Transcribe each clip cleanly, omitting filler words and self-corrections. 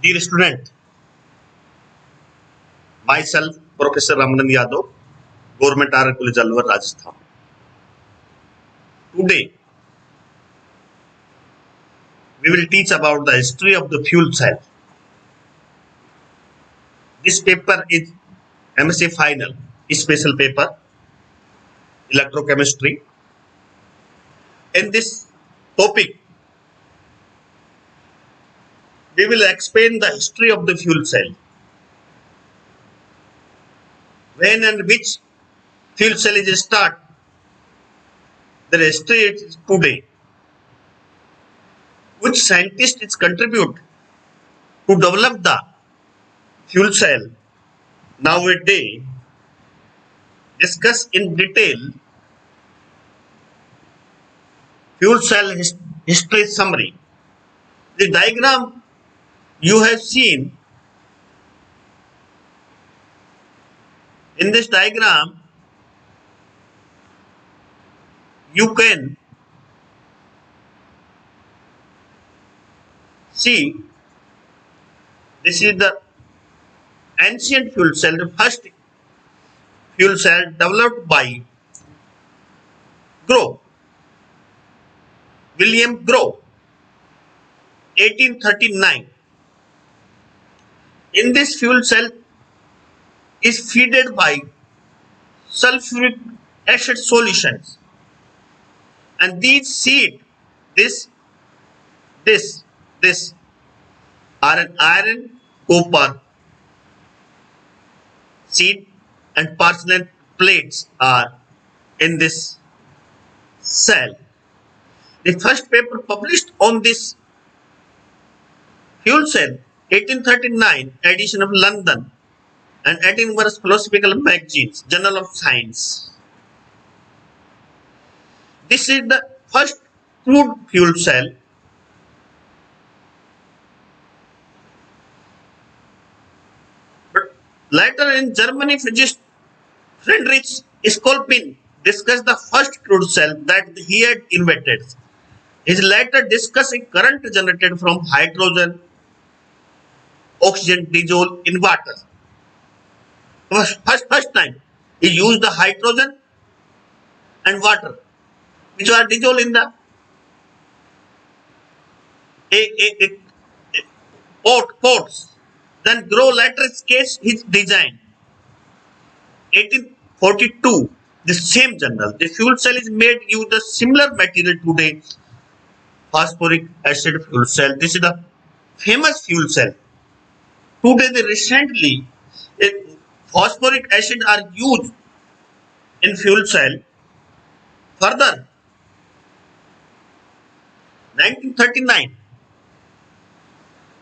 Dear student, myself Professor Ramanand Yadav, Government R College Alwar, Rajasthan. Today we will teach about the history of the fuel cell. This paper is MSc Final, special paper, electrochemistry. In this topic, we will explain the history of the fuel cell. When and which fuel cell is start, the history is today. Which scientists contribute to develop the fuel cell nowadays, discuss in detail fuel cell history summary. The diagram you have seen, in this diagram you can see this is the ancient fuel cell, the first fuel cell developed by Grove, William Grove, 1839. In this fuel cell is fed by sulfuric acid solutions, and these seed, this are an iron copper seed and porcelain plates are in this cell. The first paper published on this fuel cell, 1839, edition of London and Edinburgh Philosophical Magazines, Journal of Science. This is the first crude fuel cell. But later in Germany, physicist Friedrich Skolpin discussed the first crude cell that he had invented. He later discussed a current generated from hydrogen, oxygen dissolved in water. First time he used the hydrogen and water, which are dissolved in the pots. Then Grove later sketched his design. 1842, the same journal. The fuel cell is made use the similar material today. Phosphoric acid fuel cell. This is the famous fuel cell. Today, recently, phosphoric acid are used in fuel cell. Further, 1939,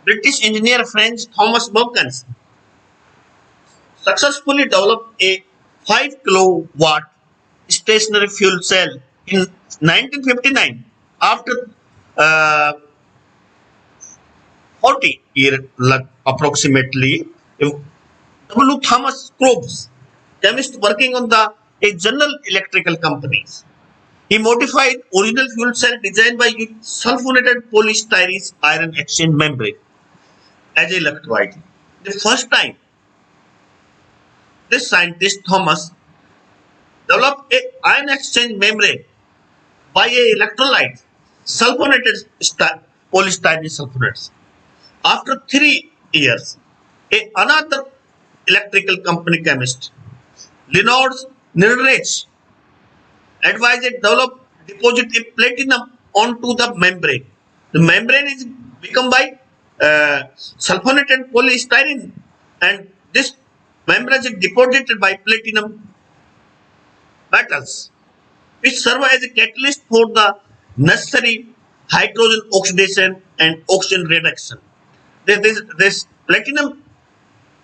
British engineer French Thomas Wilkins successfully developed a 5 kilowatt stationary fuel cell in 1959 after 40 years approximately. W. Thomas Crobbs, chemist working on a General Electrical companies. He modified original fuel cell designed by sulfonated polystyrene iron exchange membrane as an electrolyte. The first time this scientist Thomas developed a ion exchange membrane by a electrolyte sulfonated polystyrene sulfonates. After 3 years, another electrical company chemist, Leonard Nilrich, advised deposit a platinum onto the membrane. The membrane is become by sulfonated polystyrene, and this membrane is deposited by platinum metals, which serve as a catalyst for the necessary hydrogen oxidation and oxygen reduction. This platinum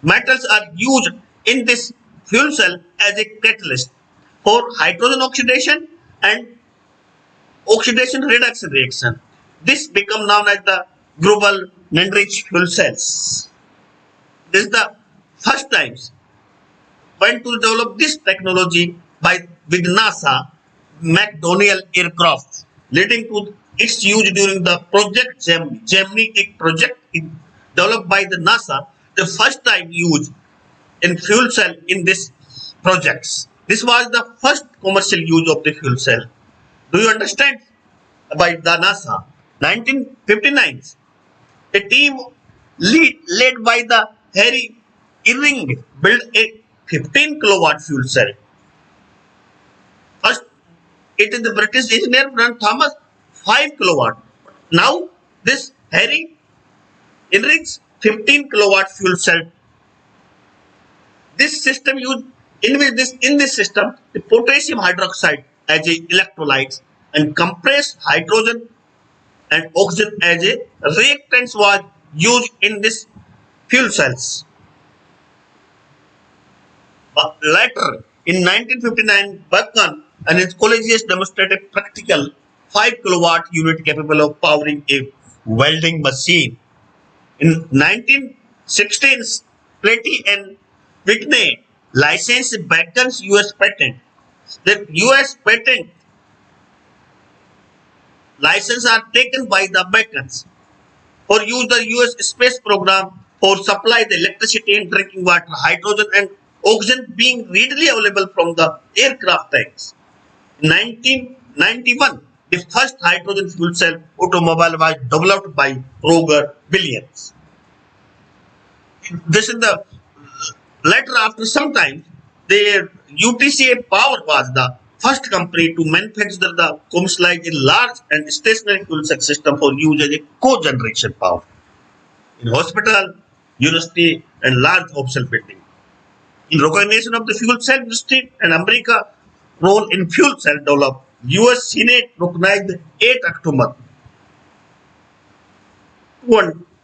metals are used in this fuel cell as a catalyst for hydrogen oxidation and oxidation reduction reaction. This become known as the global Nilrich fuel cells. This is the first times when to develop this technology with NASA McDonnell aircraft, leading to its use during the Project Gemini. Gemini एक project developed by the NASA, the first time used in fuel cell in this projects. This was the first commercial use of the fuel cell. Do you understand? By the NASA. 1959, a team led by the Harry Irving built a 15 kilowatt fuel cell. First, it is the British engineer Brent Thomas 5 kilowatt. Now, this Harry Irving's 15 kilowatt fuel cell. This system used in this system the potassium hydroxide as a electrolyte and compressed hydrogen and oxygen as a reactants was used in this fuel cells. But later, in 1959, Bacon and his colleagues demonstrated practical 5 kilowatt unit capable of powering a welding machine. In 1916, Platy and Whitney licensed Bacon's US patent. The US patent license are taken by the Bacons for use the US space program for supply the electricity and drinking water, hydrogen and oxygen being readily available from the aircraft tanks. In 1991, the first hydrogen fuel cell automobile was developed by Roger Williams. This is the later after some time, the UTCA Power was the first company to manufacture the commercialize a large and stationary fuel cell system for use as a co-generation power in hospital, university, and large official building. In recognition of the fuel cell industry and America role in fuel cell development, US Senate recognized 8 October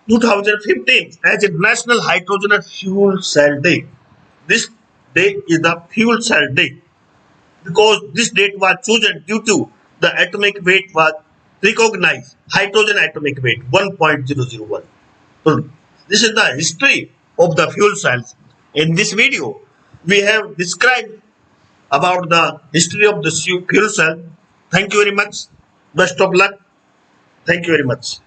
2015 as a National Hydrogen and Fuel Cell Day. This day is the Fuel Cell Day because this date was chosen due to the atomic weight was recognized, hydrogen atomic weight 1.001. So this is the history of the fuel cells. In this video, we have described about the history of the fuel cell. Thank you very much. Best of luck. Thank you very much.